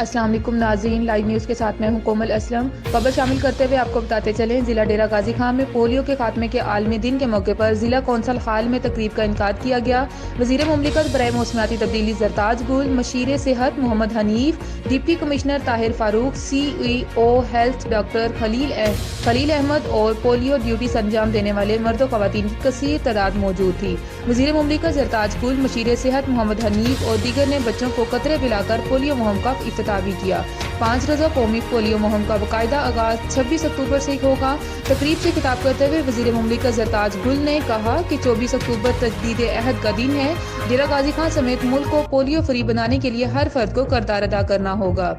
अस्सलाम वालेकुम नाज़रीन, लाइव न्यूज़ के साथ मैं हूं कोमल असलम। खबर शामिल करते हुए आपको बताते चलें, ज़िला डेरा गाजी खान में पोलियो के खात्मे के आलमी दिन के मौके पर ज़िला कौंसल हाल में तकरीब का इनकाद किया गया। वज़ीर मुमलिकत बराए मौसमियाती तब्दीली ज़रताज गुल, मशीर सेहत Mohammad Hanif, deputy commissioner Tahir Farooq, CEO health doctor Khalil Ahmed और पोलियो ड्यूटी अंजाम देने वाले मर्द और ख़वातीन की कसीर तादाद मौजूद थी। वज़ीर मुमलिकत ज़रताज गुल, मशीर सेहत मोहम्मद हनीफ और दीगर ने बच्चों को कतरे पिलाकर पोलियो मुहिम का इफ्तिताह भी किया। 5 रोज़ा कौमी पोलियो मुहिम का बाकायदा आगाज 26 अक्टूबर से होगा। तकरीब से खिताब करते हुए वज़ीर मुमलिकत ज़रताज गुल ने कहा कि 24 अक्टूबर तजदीद अहद का दिन है। डेरा गाजी खान समेत मुल्क को पोलियो फ्री बनाने के लिए हर फर्द को किरदार अदा करना होगा।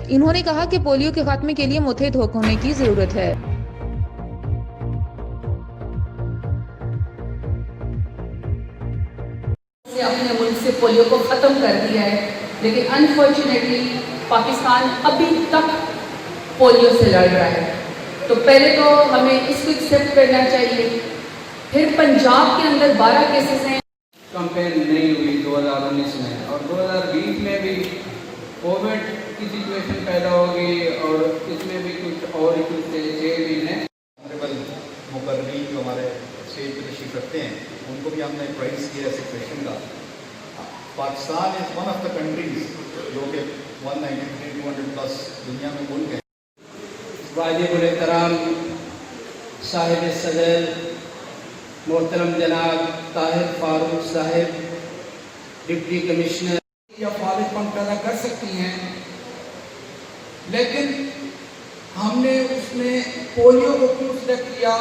इन्होंने कहा कि पोलियो के खात्मे के लिए मुत्तहिद होने की ज़रूरत है। अपने मुल्क से पोलियो को ख़त्म कर दिया है, लेकिन अनफॉर्चुनेटली पाकिस्तान अभी तक पोलियो से लड़ रहा है। तो पहले तो हमें इसको एक्सेप्ट करना चाहिए। फिर पंजाब के अंदर 12 केसेस हैं। कंपेन नहीं हुई 2019 में, और 2020 में भी कोविड की सिचुएशन पैदा हो गई, और इसमें भी कुछ और इश्यूज थे 6 महीने। ऑनरेबल मुकर्री जो हमारे स्टेज पर तशरीफ रखते हैं, उनको भी हमने प्राइज़ किया ऐसे क्वेश्चन का। Pakistan is one of the countries जो कि 193-200+ दुनिया में मुल्क है। वाजिबुल एहतराम साहिब सदर मोहतरम जनाब ताहिर फारूक साहिब, डिप्टी कमिश्नर, या फालिजपन पैदा कर सकती हैं, लेकिन हमने उसमें पोलियो को क्यों सिलेक्ट किया?